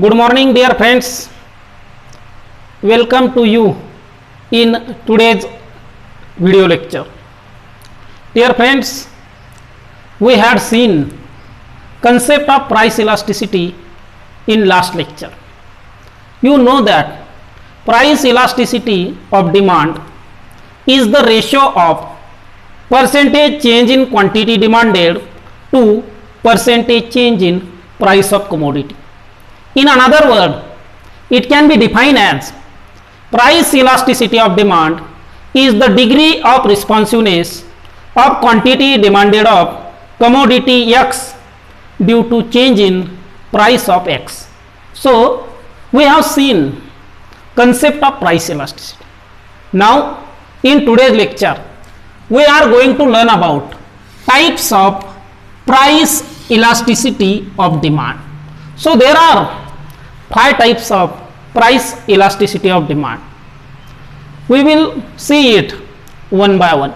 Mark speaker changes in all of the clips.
Speaker 1: Good morning, dear friends. Welcome to you in today's video lecture. Dear friends, we had seen concept of price elasticity in last lecture. You know that price elasticity of demand is the ratio of percentage change in quantity demanded to percentage change in price of commodity. In another word, it can be defined as price elasticity of demand is the degree of responsiveness of quantity demanded of commodity X due to change in price of X. So, we have seen concept of price elasticity. Now, in today's lecture, we are going to learn about types of price elasticity of demand. So, there are 5 types of price elasticity of demand. We will see it one by one.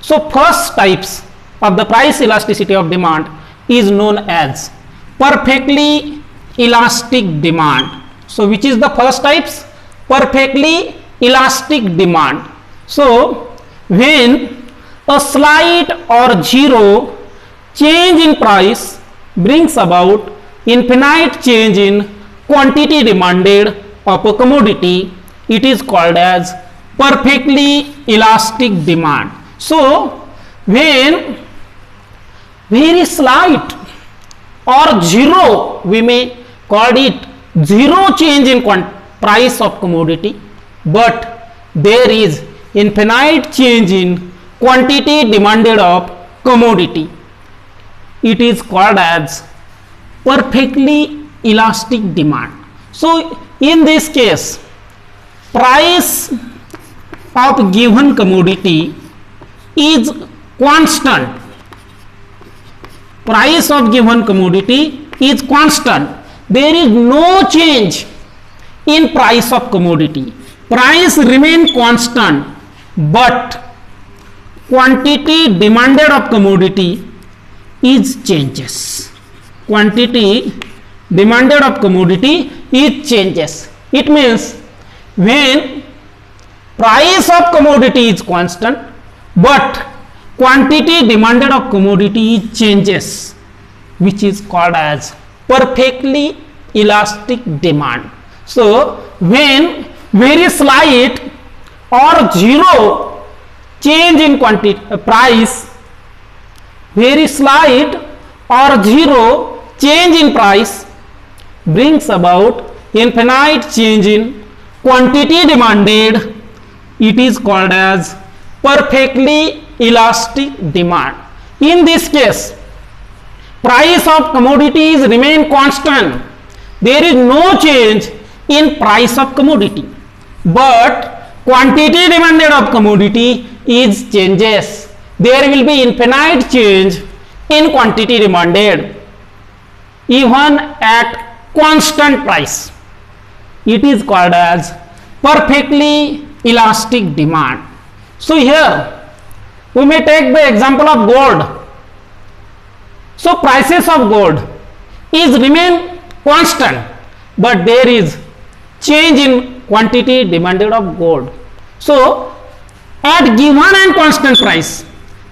Speaker 1: So, first types of the price elasticity of demand is known as perfectly elastic demand. So, which is the first types? Perfectly elastic demand. So, when a slight or zero change in price brings about infinite change in quantity demanded of a commodity, it is called as perfectly elastic demand. So, when very slight or zero, we may call it zero change in price of commodity, but there is infinite change in quantity demanded of commodity, it is called as perfectly elastic demand. So, in this case, price of given commodity is constant. Price of given commodity is constant. There is no change in price of commodity. Price remain constant, but quantity demanded of commodity is changes. Quantity demanded of commodity is changes. It means when price of commodity is constant, but quantity demanded of commodity is changes, which is called as perfectly elastic demand. So, when very slight or zero change in quantity price, very slight or zero change in price brings about infinite change in quantity demanded, it is called as perfectly elastic demand. In this case, price of commodities remain constant. There is no change in price of commodity, but quantity demanded of commodity is changes. There will be infinite change in quantity demanded even at constant price. It is called as perfectly elastic demand. So, here we may take the example of gold. So, prices of gold is remain constant, but there is change in quantity demanded of gold. So, at given and constant price,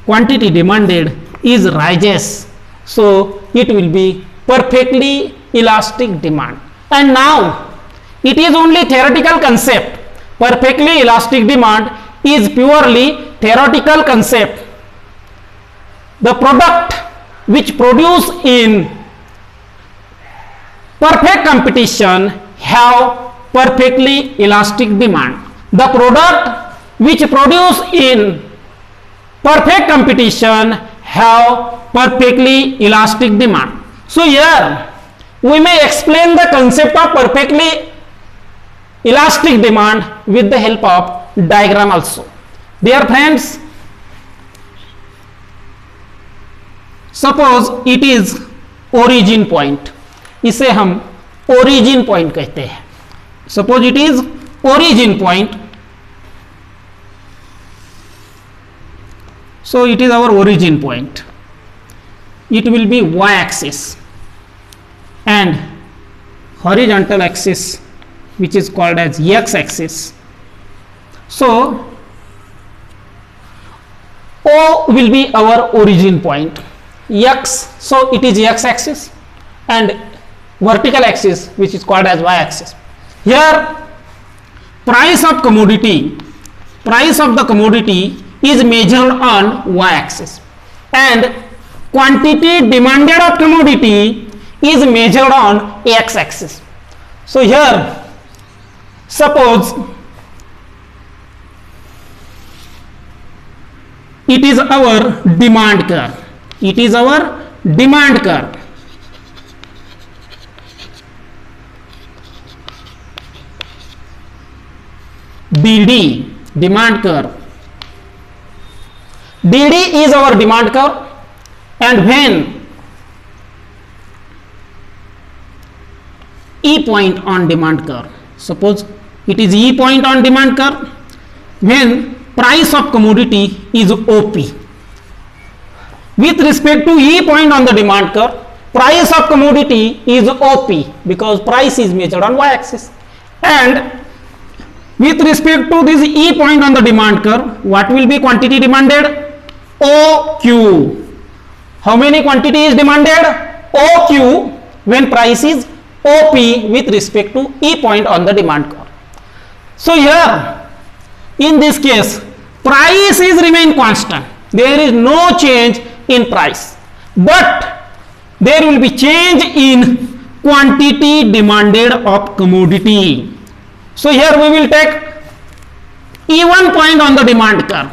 Speaker 1: quantity demanded is rises. So, it will be perfectly elastic demand. And now, it is only theoretical concept. Perfectly elastic demand is purely theoretical concept. The product which produce in perfect competition have perfectly elastic demand. The product which produce in perfect competition have perfectly elastic demand. So, here we may explain the concept of perfectly elastic demand with the help of diagram also. Dear friends, suppose it is origin point, इसे हम origin point कहते हैं. Suppose it is origin point, so it is our origin point. It will be y axis and horizontal axis which is called as x axis. So O will be our origin point, x, so it is x axis, and vertical axis which is called as y axis. Here price of the commodity is measured on y axis, and quantity demanded of commodity is measured on x axis. So here suppose it is our demand curve, DD, demand curve. DD is our demand curve, and when E point on demand curve, suppose it is E point on demand curve, when price of commodity is OP. With respect to E point on the demand curve, price of commodity is OP because price is measured on y axis, and with respect to this E point on the demand curve, what will be quantity demanded? OQ. How many quantity is demanded? OQ when price is OP with respect to E point on the demand curve. So here in this case price is remain constant, there is no change in price, but there will be change in quantity demanded of commodity. So here we will take E1 point on the demand curve,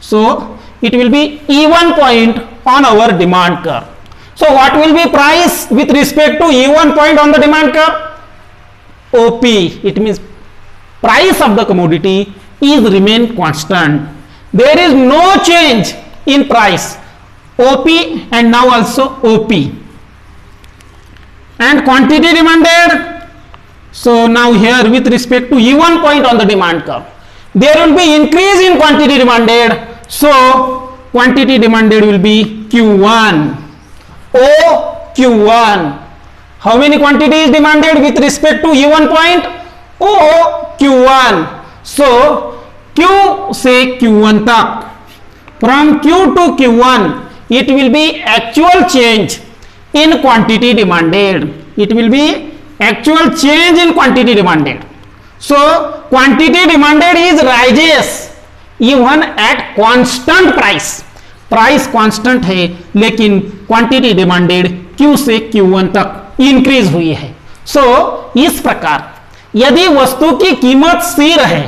Speaker 1: so it will be E1 point on our demand curve. So what will be price with respect to E1 point on the demand curve? OP. It means price of the commodity is remain constant, there is no change in price, OP and now also OP. And quantity demanded, so now here with respect to E1 point on the demand curve, there will be increase in quantity demanded, so quantity demanded will be Q1, OQ1. How many quantity is demanded with respect to E1 point? OQ1. So Q से Q1 तक, from Q to Q1 it will be actual change in quantity demanded, it will be actual change in quantity demanded. So quantity demanded is rises even at constant price, price constant है लेकिन quantity demanded Q से Q1 तक increase हुई है. सो इस प्रकार यदि वस्तु की कीमत स्थिर है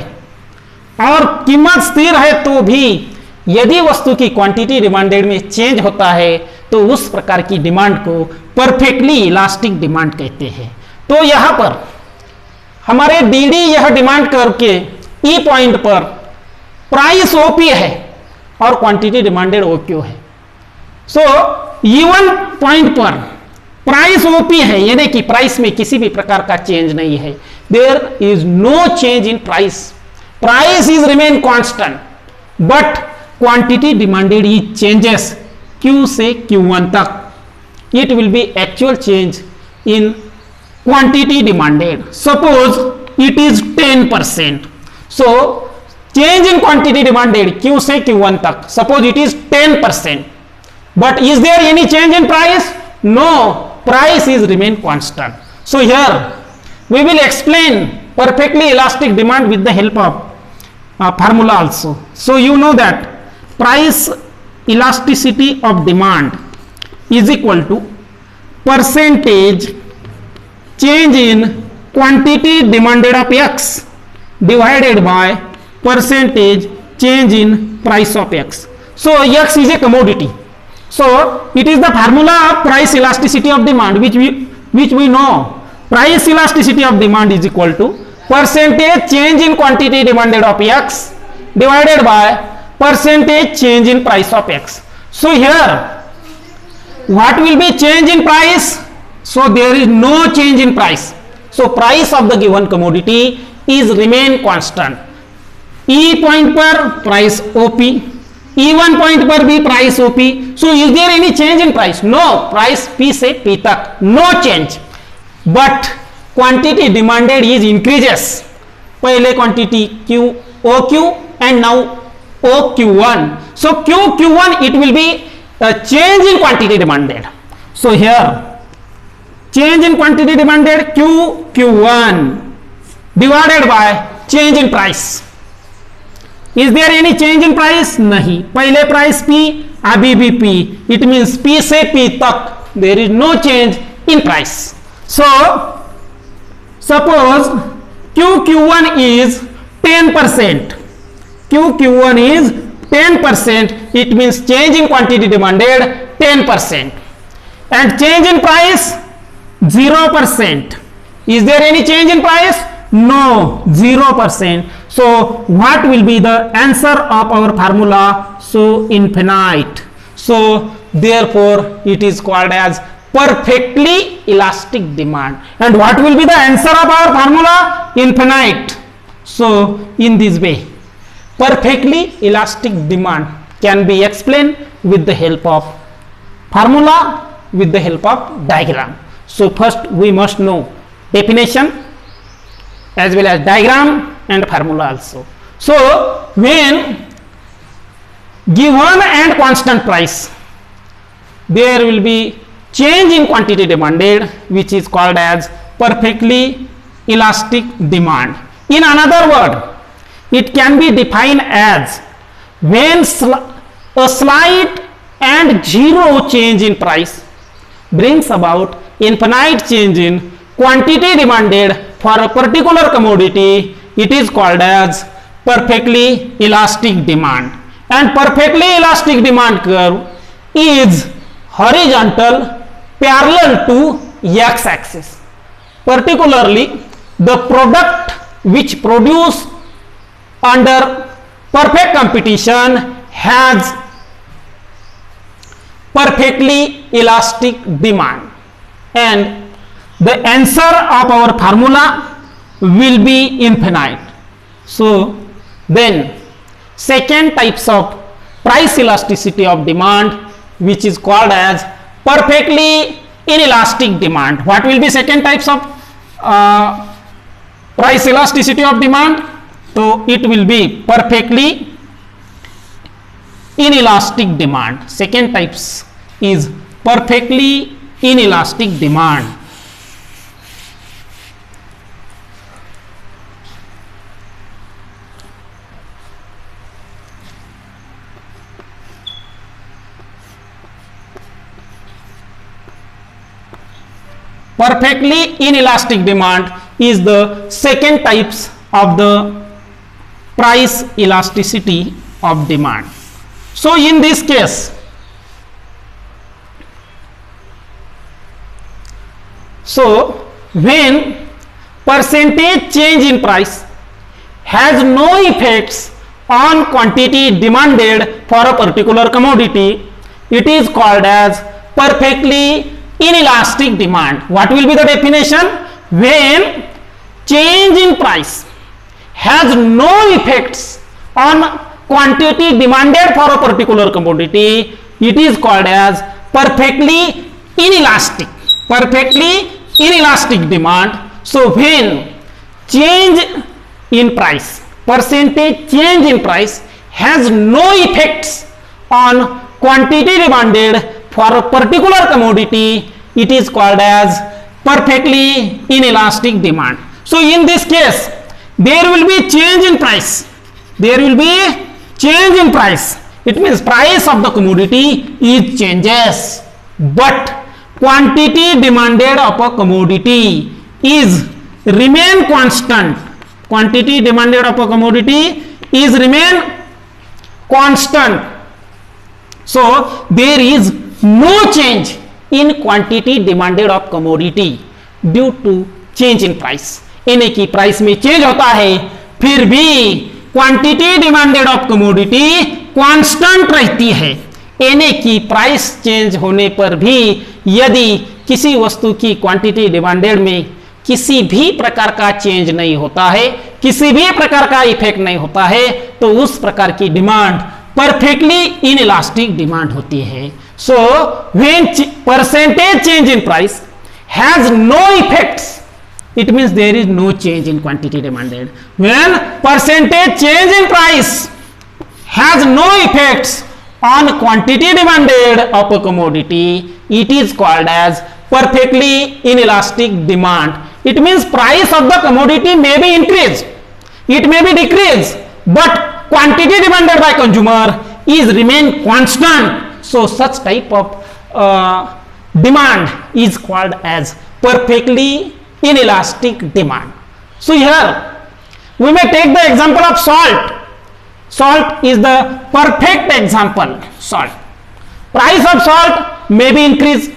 Speaker 1: और कीमत स्थिर है तो भी यदि वस्तु की क्वांटिटी डिमांडेड में चेंज होता है तो उस प्रकार की डिमांड को परफेक्टली इलास्टिक डिमांड कहते हैं. तो यहां पर हमारे डीडी यह डिमांड कर्व के ई पॉइंट पर प्राइस ओपी है और क्वांटिटी डिमांडेड ओक्यू है. सो E1 पॉइंट पर प्राइस ओपी है यानी कि प्राइस में किसी भी प्रकार का चेंज नहीं है. There is no change in price, price is remain constant but quantity demanded is changes Q से Q1 तक. It will be actual change in quantity demanded. Suppose it is 10%. So change in quantity demanded Q से Q1 तक. Suppose it is 10%. But is there any change in price? No. Price is remain constant. So here we will explain perfectly elastic demand with the help of formula also. So you know that price elasticity of demand is equal to percentage change in quantity demanded of X divided by percentage change in price of X. So X is a commodity. So it is the formula of price elasticity of demand which we know. Price elasticity of demand is equal to percentage change in quantity demanded of X divided by percentage change in price of X. So here what will be change in price? So there is no change in price. So price of the given commodity is remain constant. E point पर price OP, E1 point पर भी price OP. So is there any change in price? No. Price P से P तक no change. But quantity demanded is increases. पहले quantity OQ and now OQ1. So QQ1 it will be a change in quantity demanded. So here change in quantity demanded QQ1 divided by change in price. Is there any change in price? नहीं. पहले price P, अभी भी P. It means P से P तक there is no change in price. So suppose QQ1 is 10%. QQ1 is 10%. It means change in quantity demanded 10%. And change in price 0%. Is there any change in price? No, 0%. So what will be the answer of our formula? So infinite. So therefore it is called as perfectly elastic demand. And what will be the answer of our formula? Infinite. So in this way perfectly elastic demand can be explained with the help of formula, with the help of diagram. So first we must know definition as well as diagram and formula also. So when given and constant price, there will be change in quantity demanded, which is called as perfectly elastic demand. In another word, it can be defined as when a slight and zero change in price brings about infinite change in quantity demanded for a particular commodity, it is called as perfectly elastic demand. And perfectly elastic demand curve is horizontal parallel to x-axis. Particularly the product which produce under perfect competition has perfectly elastic demand, and the answer of our formula will be infinite. So then second types of price elasticity of demand, which is called as perfectly inelastic demand. What will be second types of price elasticity of demand? So it will be perfectly inelastic demand. Second types is perfectly inelastic demand. Perfectly inelastic demand is the second types of the price elasticity of demand. So in this case, so when percentage change in price has no effects on quantity demanded for a particular commodity, it is called as perfectly inelastic demand. What will be the definition? When change in price has no effects on quantity demanded for a particular commodity, it is called as perfectly inelastic. Perfectly inelastic demand. So when change in price, percentage change in price has no effects on quantity demanded for a particular commodity, it is called as perfectly inelastic demand. So in this case, there will be change in price. There will be change in price. It means price of the commodity is changes, but quantity demanded of a commodity is remain constant. Quantity demanded of a commodity is remain constant. So there is no change in quantity demanded of commodity due to change in price. यानी कि price में change होता है, फिर भी quantity demanded of commodity constant रहती है। यानी कि प्राइस चेंज होने पर भी यदि किसी वस्तु की क्वांटिटी डिमांडेड में किसी भी प्रकार का चेंज नहीं होता है, किसी भी प्रकार का इफेक्ट नहीं होता है, तो उस प्रकार की डिमांड परफेक्टली इनइलास्टिक डिमांड होती है। So when percentage change in price has no effects it means there is no change in quantity demanded. When percentage change in price has no effects on quantity demanded of a commodity, it is called as perfectly inelastic demand. It means price of the commodity may be increased, it may be decreased, but quantity demanded by consumer is remain constant. So such type of demand is called as perfectly inelastic demand. So here we may take the example of salt. Salt is the perfect example. Salt, price of salt may be increased,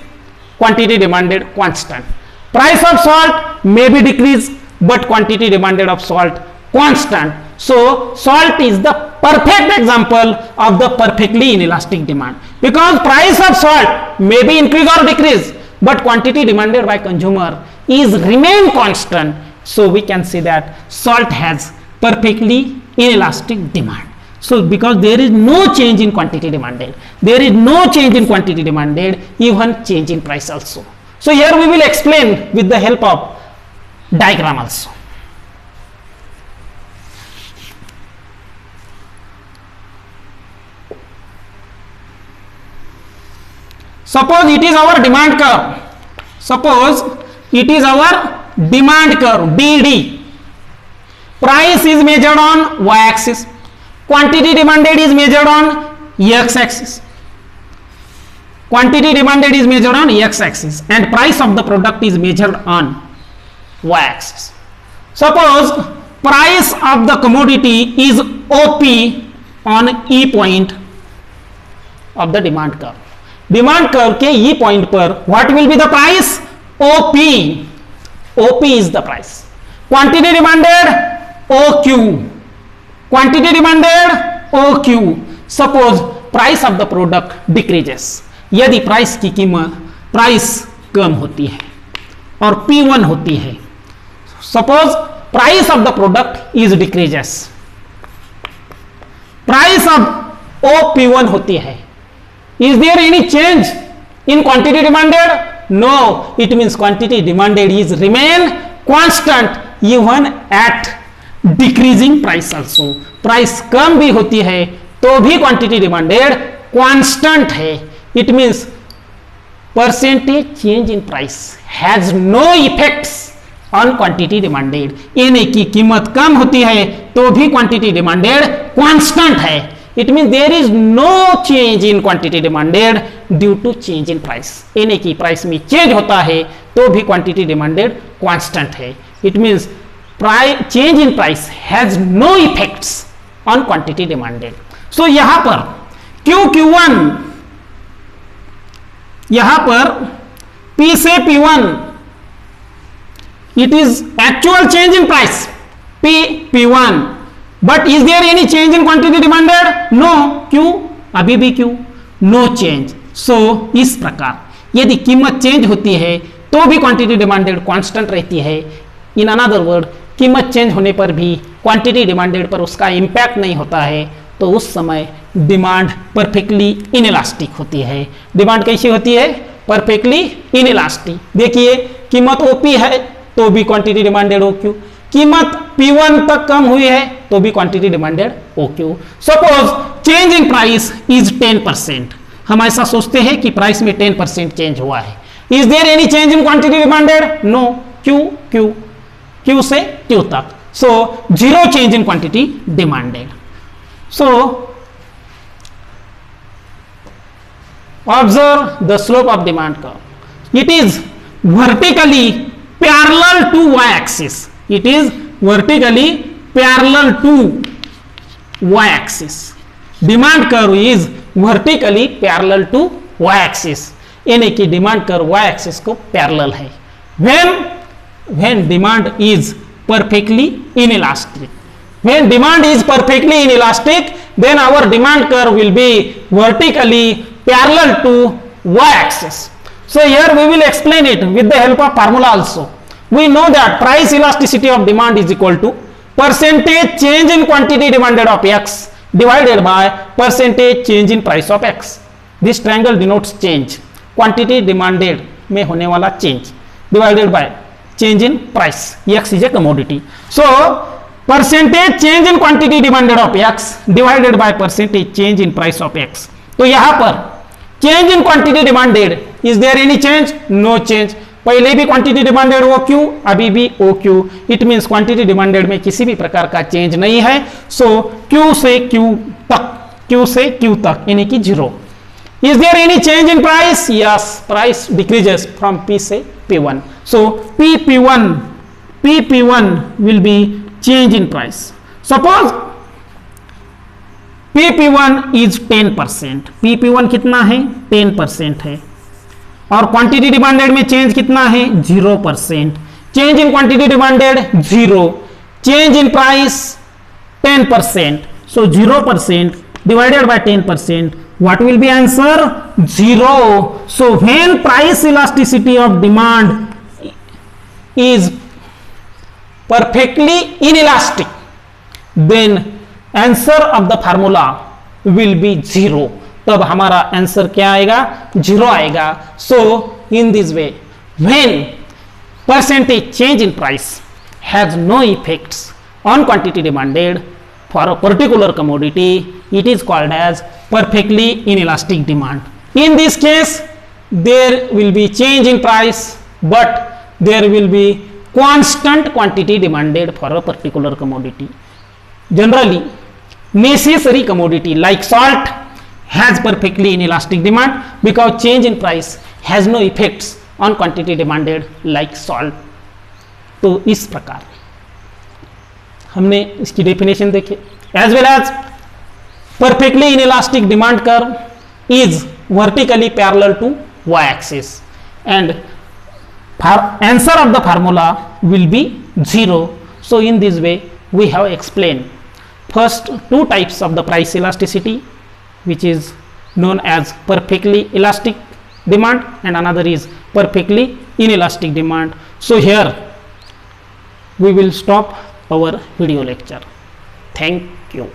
Speaker 1: quantity demanded constant. Price of salt may be decreased, but quantity demanded of salt constant. So salt is the perfect example of the perfectly inelastic demand, because price of salt may be increased or decreased, but quantity demanded by consumer is remain constant. So we can say that salt has perfectly inelastic demand. So because there is no change in quantity demanded, there is no change in quantity demanded, even change in price also. So here we will explain with the help of diagram also. Suppose it is our demand curve. Suppose it is our demand curve DD. Price is measured on y-axis. Quantity demanded is measured on x-axis. Quantity demanded is measured on x-axis and price of the product is measured on y-axis. Suppose price of the commodity is OP on E point of the demand curve. Demand curve के ई point पर what will be the price OP. OP is the price. Quantity demanded OQ. Quantity demanded OQ. Suppose price of the product decreases. यदि price की कीमत price कम होती है और P1 होती है. Suppose price of the product is decreases. Price of OP1 होती है. Is there any change in quantity demanded? No. It means quantity demanded is remain constant even at decreasing price also. Price कम भी होती है तो भी quantity demanded constant है. It means percentage change in price has no effects on quantity demanded. यानी कि कीमत कम होती है तो भी quantity demanded constant है. It means there is no change in quantity demanded due to change in price. यानी कि प्राइस में चेंज होता है तो भी क्वांटिटी डिमांडेड कांस्टेंट है. It means change in price has no effects on quantity demanded. So यहां पर Q1 यहां पर P से P1 it is actual change in price P1. But is there any change in quantity demanded? No. क्यों? अभी भी क्यों? No change. सो इस प्रकार यदि कीमत चेंज होती है तो भी क्वांटिटी डिमांडेड कांस्टेंट रहती है. इन अनदर वर्ड कीमत चेंज होने पर भी क्वांटिटी डिमांडेड पर उसका इंपैक्ट नहीं होता है तो उस समय डिमांड परफेक्टली इनइलास्टिक होती है. डिमांड कैसी होती है? Perfectly inelastic. देखिए कीमत ओपी है तो भी क्वांटिटी डिमांडेड OQ. कीमत P1 तक कम हुई है तो भी quantity demanded OQ. Suppose change in price is 10%. हम ऐसा सोचते हैं कि प्राइस में 10% चेंज हुआ है. Is there any change in quantity demanded? No. Q से Q तक. So zero change in quantity demanded. So observe the slope of demand curve. It is vertically parallel to y-axis. It is vertically parallel to y-axis. Demand curve is vertically parallel to y-axis. यानी कि demand curve y-axis को parallel है. When demand is perfectly inelastic. When demand is perfectly inelastic, then our demand curve will be vertically parallel to y-axis. So here we will explain it with the help of formula also. We know that price elasticity of demand is equal to percentage change in quantity demanded of X divided by percentage change in price of X. This triangle denotes change. Quantity demanded में होने वाला change divided by change in price. X is a commodity. So percentage change in quantity demanded of X divided by percentage change in price of X. तो यहाँ पर change in quantity demanded, is there any change? No change. पहले भी quantity demanded ओ Q, अभी भी O Q. It means quantity demanded में किसी भी प्रकार का चेंज नहीं है. सो क्यू से क्यू तक, क्यू से क्यू तक यानी कि zero. Is there any change in price? Yes, price decreases from P से P1. So PP1 will be change in price. Suppose PP1 is 10%. PP1 कितना है? 10% है. और क्वांटिटी डिमांडेड में चेंज कितना है? 0%. Change in quantity demanded 0, change in price 10%. So 0% divided by 10%, what will be answer? 0. So when price elasticity of demand is perfectly inelastic, then answer of the formula will be 0. तब हमारा answer क्या आएगा? 0 आएगा. So in this way, when percentage change in price has no effects on quantity demanded for a particular commodity, it is called as perfectly inelastic demand. In this case there will be change in price but there will be constant quantity demanded for a particular commodity. Generally, necessary commodity like salt has perfectly inelastic demand because change in price has no effects on quantity demanded like salt. तो इस प्रकार हमने इसकी definition देखी. As well as perfectly inelastic demand curve is vertically parallel to y axis and answer of the formula will be 0. So in this way we have explained first two types of the price elasticity, which is known as perfectly elastic demand and another is perfectly inelastic demand. So here we will stop our video lecture. Thank you.